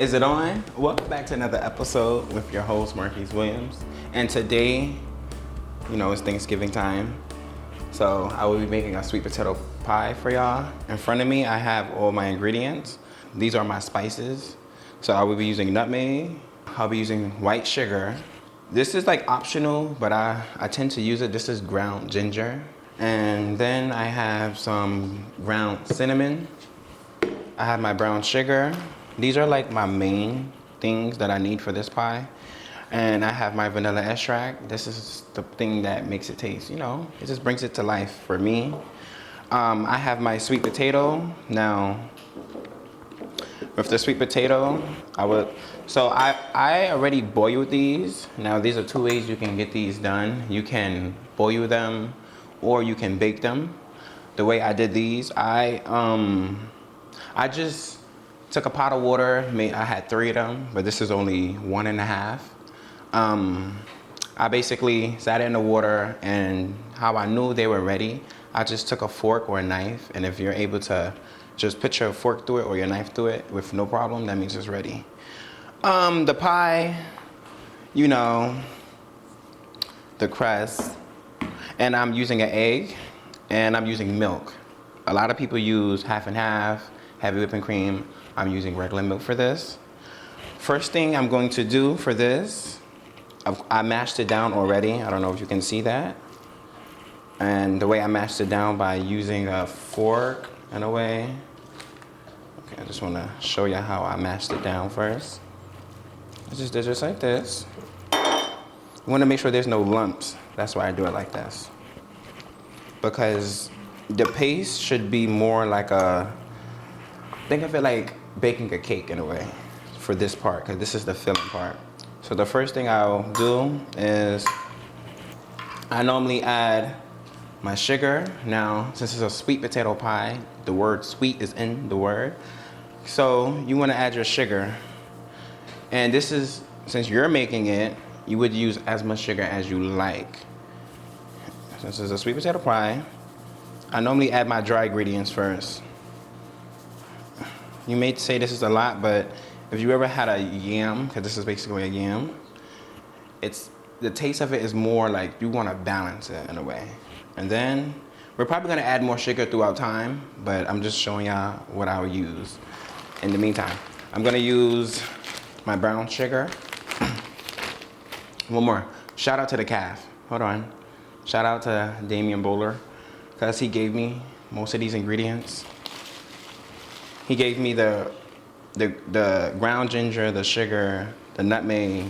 Is it on? Welcome back to another episode with your host, Marques Williams. And today, you know, it's Thanksgiving time. So I will be making a sweet potato pie for y'all. In front of me, I have all my ingredients. These are my spices. So I will be using nutmeg. I'll be using white sugar. This is like optional, but I tend to use it. This is ground ginger. And then I have some ground cinnamon. I have my brown sugar. These are like my main things that I need for this pie. And I have my vanilla extract. This is the thing that makes it taste, you know, it just brings it to life for me. I have my sweet potato. Now, with the sweet potato, I already boiled these. Now, these are two ways you can get these done. You can boil them or you can bake them. The way I did these, I just took a pot of water. I had 3 of them, but this is only 1.5. I basically sat it in the water, and how I knew they were ready, I just took a fork or a knife, and if you're able to just put your fork through it or your knife through it with no problem, that means it's ready. The pie, you know, the crust, and I'm using an egg, and I'm using milk. A lot of people use half and half, heavy whipping cream. I'm using regular milk for this. First thing I'm going to do for this, I mashed it down already. I don't know if you can see that. And the way I mashed it down by using a fork in a way. Okay, I just want to show you how I mashed it down first. I just did just like this. You want to make sure there's no lumps. That's why I do it like this. Because the paste should be more like think of it like baking a cake in a way for this part, because this is the filling part. So the first thing I'll do is I normally add my sugar. Now, since it's a sweet potato pie, the word sweet is in the word. So you want to add your sugar. And this is, since you're making it, you would use as much sugar as you like. Since it's a sweet potato pie, I normally add my dry ingredients first. You may say this is a lot, but if you ever had a yam, because this is basically a yam, the taste of it is more like you want to balance it in a way. And then we're probably going to add more sugar throughout time, but I'm just showing y'all what I'll use. In the meantime, I'm going to use my brown sugar. One more. Shout out to the calf. Hold on. Shout out to Damian Bowler, because he gave me most of these ingredients. He gave me the ground ginger, the sugar, the nutmeg,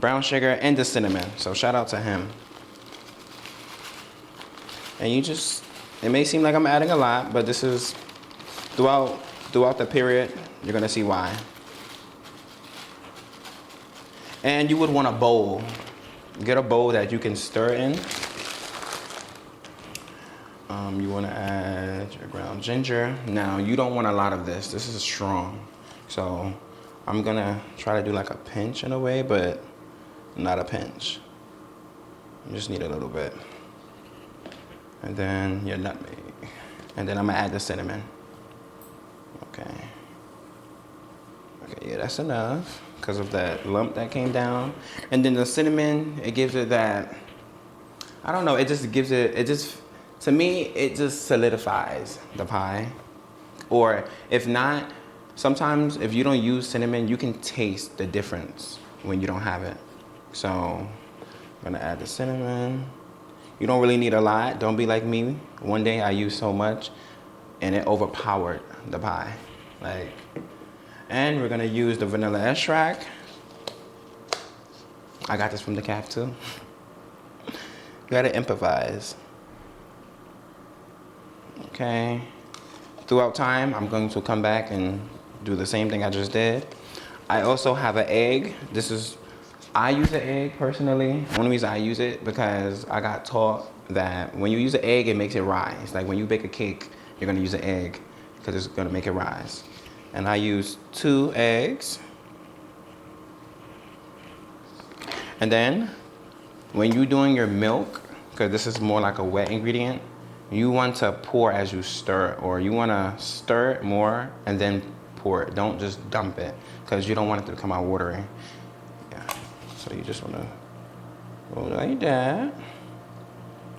brown sugar, and the cinnamon. So shout out to him. And it may seem like I'm adding a lot, but this is throughout the period, you're gonna see why. And you would want a bowl. Get a bowl that you can stir in. You want to add your ground ginger. Now, you don't want a lot of this. This is strong. So I'm going to try to do like a pinch in a way, but not a pinch. You just need a little bit. And then your nutmeg. And then I'm going to add the cinnamon. Okay, yeah, that's enough because of that lump that came down. And then the cinnamon, it gives it that, I don't know, to me, it just solidifies the pie. Or if not, sometimes if you don't use cinnamon, you can taste the difference when you don't have it. So I'm gonna add the cinnamon. You don't really need a lot. Don't be like me. One day I used so much and it overpowered the pie. And we're gonna use the vanilla extract. I got this from the calf too. You gotta improvise. Okay. Throughout time, I'm going to come back and do the same thing I just did. I also have an egg. I use an egg personally. One of the reasons I use it because I got taught that when you use an egg, it makes it rise. Like when you bake a cake, you're gonna use an egg because it's gonna make it rise. And I use 2 eggs. And then when you're doing your milk, because this is more like a wet ingredient, you want to pour as you stir it, or you want to stir it more and then pour it. Don't just dump it, because you don't want it to come out watery. Yeah. So you just want to go like that.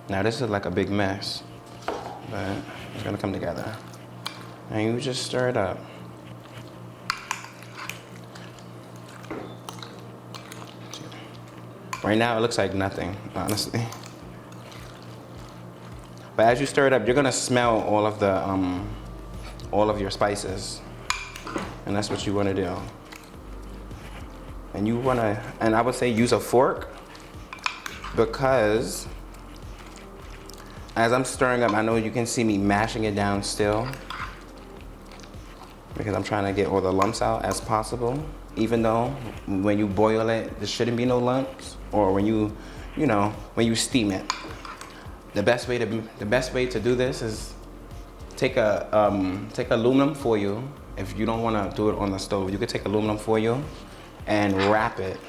Now this is like a big mess, but it's gonna come together. And you just stir it up. Right now it looks like nothing, honestly. But as you stir it up, you're gonna smell all of your spices, and that's what you want to do. And you want to, and I would say use a fork, because as I'm stirring up, I know you can see me mashing it down still, because I'm trying to get all the lumps out as possible. Even though when you boil it, there shouldn't be no lumps, or when you steam it. The best way to do this is take aluminum foil. If you don't want to do it on the stove, you could take aluminum foil and wrap it.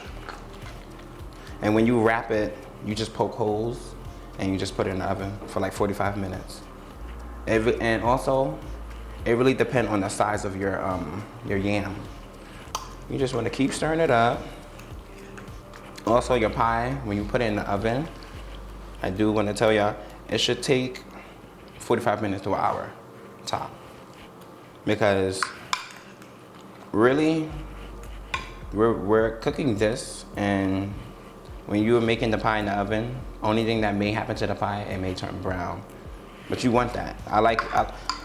And when you wrap it, you just poke holes and you just put it in the oven for like 45 minutes. And also, it really depends on the size of your yam. You just want to keep stirring it up. Also, your pie, when you put it in the oven, I do want to tell y'all, it should take 45 minutes to an hour top. Because really, we're cooking this, and when you're making the pie in the oven, only thing that may happen to the pie, it may turn brown. But you want that.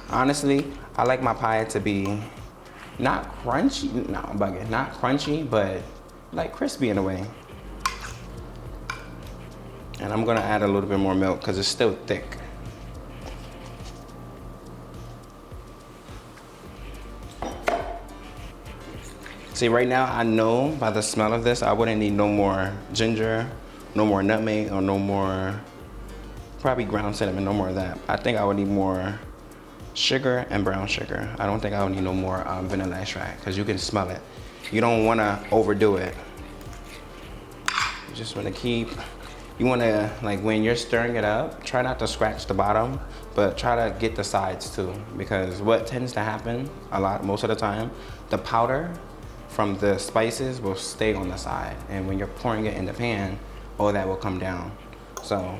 Honestly, I like my pie to be not crunchy, no, I'm bugging, not crunchy, but like crispy in a way. And I'm gonna add a little bit more milk because it's still thick. See, right now I know by the smell of this, I wouldn't need no more ginger, no more nutmeg, or no more, probably ground cinnamon, no more of that. I think I would need more sugar and brown sugar. I don't think I would need no more vanilla extract, because you can smell it. You don't wanna overdo it. You just wanna you wanna, like when you're stirring it up, try not to scratch the bottom, but try to get the sides too. Because what tends to happen most of the time, the powder from the spices will stay on the side. And when you're pouring it in the pan, all that will come down. So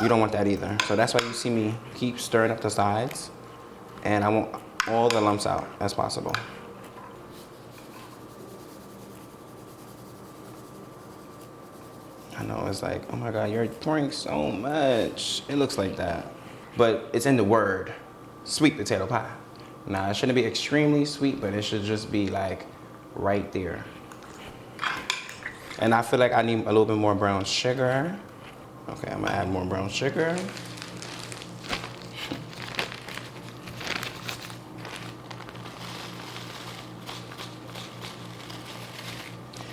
you don't want that either. So that's why you see me keep stirring up the sides. And I want all the lumps out as possible. I know, it's like, oh my God, you're pouring so much. It looks like that. But it's in the word, sweet potato pie. Now, it shouldn't be extremely sweet, but it should just be like right there. And I feel like I need a little bit more brown sugar. Okay, I'm gonna add more brown sugar.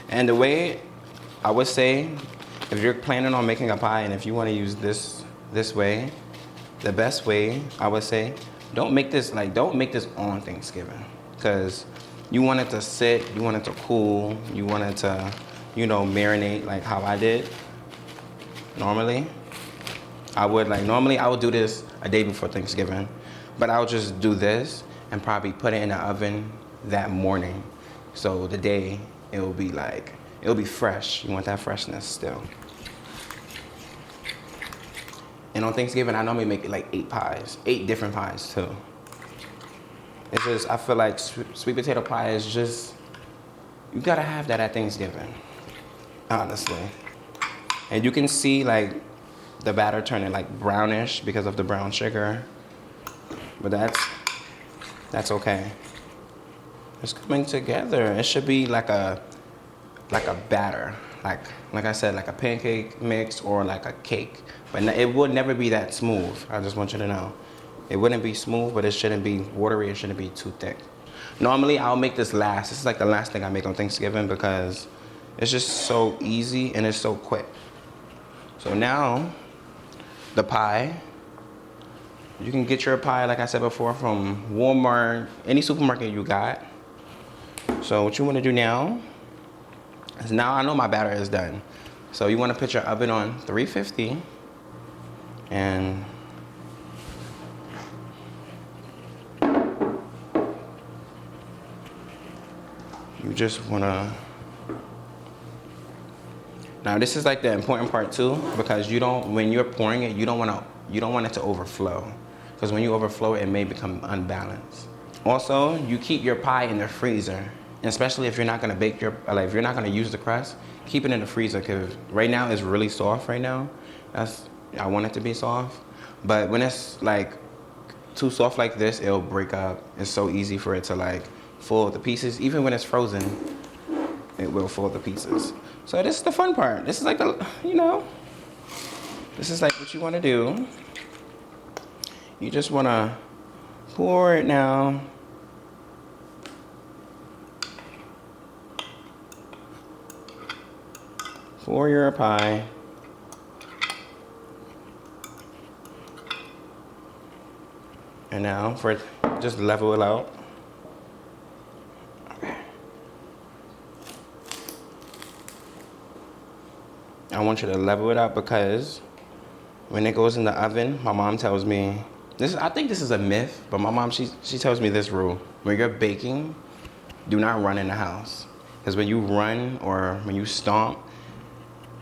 And the way I would say, if you're planning on making a pie and if you want to use this way, the best way I would say, don't make this on Thanksgiving, because you want it to sit, you want it to cool, you want it to, marinate like how I did. Normally I would do this a day before Thanksgiving, but I would just do this and probably put it in the oven that morning. So the day it'll be fresh. You want that freshness still. And on Thanksgiving, I normally make like 8 different pies too. It's just, I feel like sweet potato pie is just, you gotta have that at Thanksgiving, honestly. And you can see like the batter turning like brownish because of the brown sugar, but that's okay. It's coming together. It should be like a batter, like I said, like a pancake mix or like a cake. But it would never be that smooth. I just want you to know. It wouldn't be smooth, but it shouldn't be watery. It shouldn't be too thick. Normally, I'll make this last. This is like the last thing I make on Thanksgiving because it's just so easy and it's so quick. So now, the pie. You can get your pie, like I said before, from Walmart, any supermarket you got. So what you want to do now is, now I know my batter is done. So you want to put your oven on 350 and you just wanna, now this is like the important part too, because you don't, when you're pouring it, you don't want it to overflow. Because when you overflow it may become unbalanced. Also, you keep your pie in the freezer, especially if you're not gonna bake your, like if you're not gonna use the crust, keep it in the freezer, because right now it's really soft right now. I want it to be soft, but when it's like too soft like this, it'll break up. It's so easy for it to like fall to pieces. Even when it's frozen, it will fall to pieces. So this is the fun part. This is like the, you know, this is like what you wanna do. You just wanna pour it now. For your pie. And now for it, just level it out. Okay. I want you to level it out because when it goes in the oven, my mom tells me, I think this is a myth, but my mom, she tells me this rule. When you're baking, do not run in the house. Because when you run or when you stomp,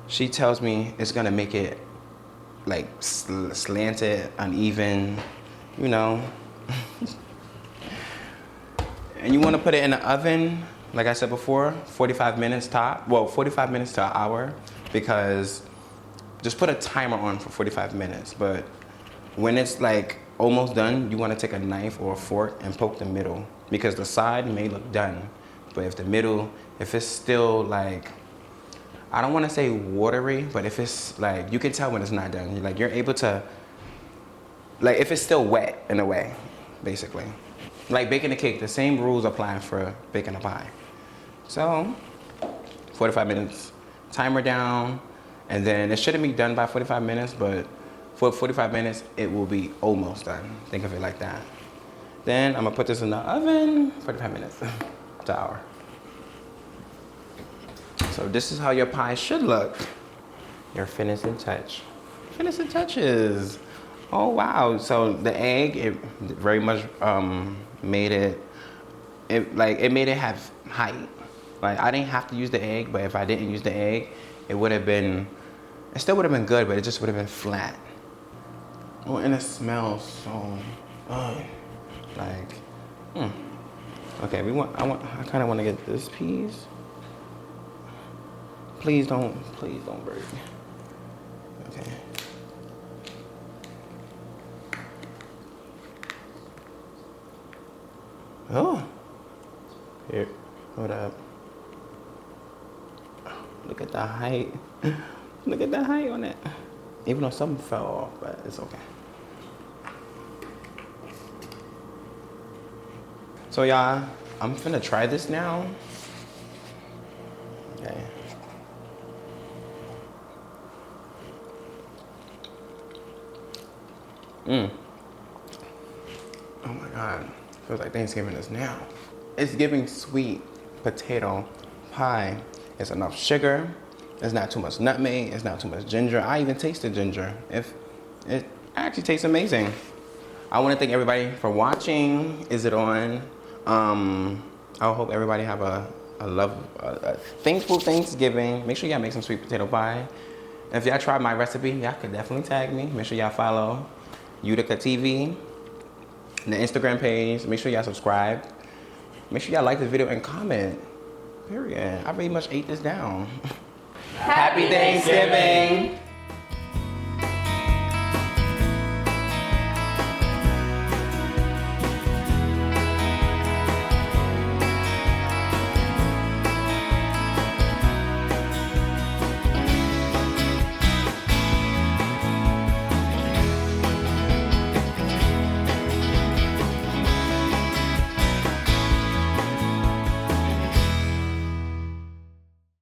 she tells me it's gonna make it like slanted, uneven, you know. And you wanna put it in the oven, like I said before, 45 minutes top. Well, 45 minutes to an hour, because just put a timer on for 45 minutes. But when it's like almost done, you wanna take a knife or a fork and poke the middle, because the side may look done, but if the middle, if it's still like, I don't want to say watery, but if it's like, you can tell when it's not done. Like you're able to, like if it's still wet in a way, basically. Like baking a cake, the same rules apply for baking a pie. So, 45 minutes, timer down, and then it shouldn't be done by 45 minutes, but for 45 minutes, it will be almost done. Think of it like that. Then I'm gonna put this in the oven, 45 minutes to an hour. So this is how your pie should look. Your finishing touch. Finishing touches. Oh wow, so the egg, it very much made it made it have height. Like I didn't have to use the egg, but if I didn't use the egg, it still would have been good, but it just would have been flat. Oh, and it smells so, Okay, I kind of want to get this piece. Please don't break. Okay. Oh. Here, hold up. Look at the height. Look at the height on it. Even though something fell off, but it's okay. So y'all, I'm finna try this now. Okay. Oh my God, feels like Thanksgiving is now. It's giving sweet potato pie. It's enough sugar. It's not too much nutmeg. It's not too much ginger. I even tasted ginger. It actually tastes amazing. I want to thank everybody for watching. Is it on? I hope everybody have a thankful Thanksgiving. Make sure y'all make some sweet potato pie. If y'all try my recipe, y'all could definitely tag me. Make sure y'all follow UticaTV, the Instagram page. Make sure y'all subscribe. Make sure y'all like this video and comment. Period. I pretty much ate this down. Happy Thanksgiving.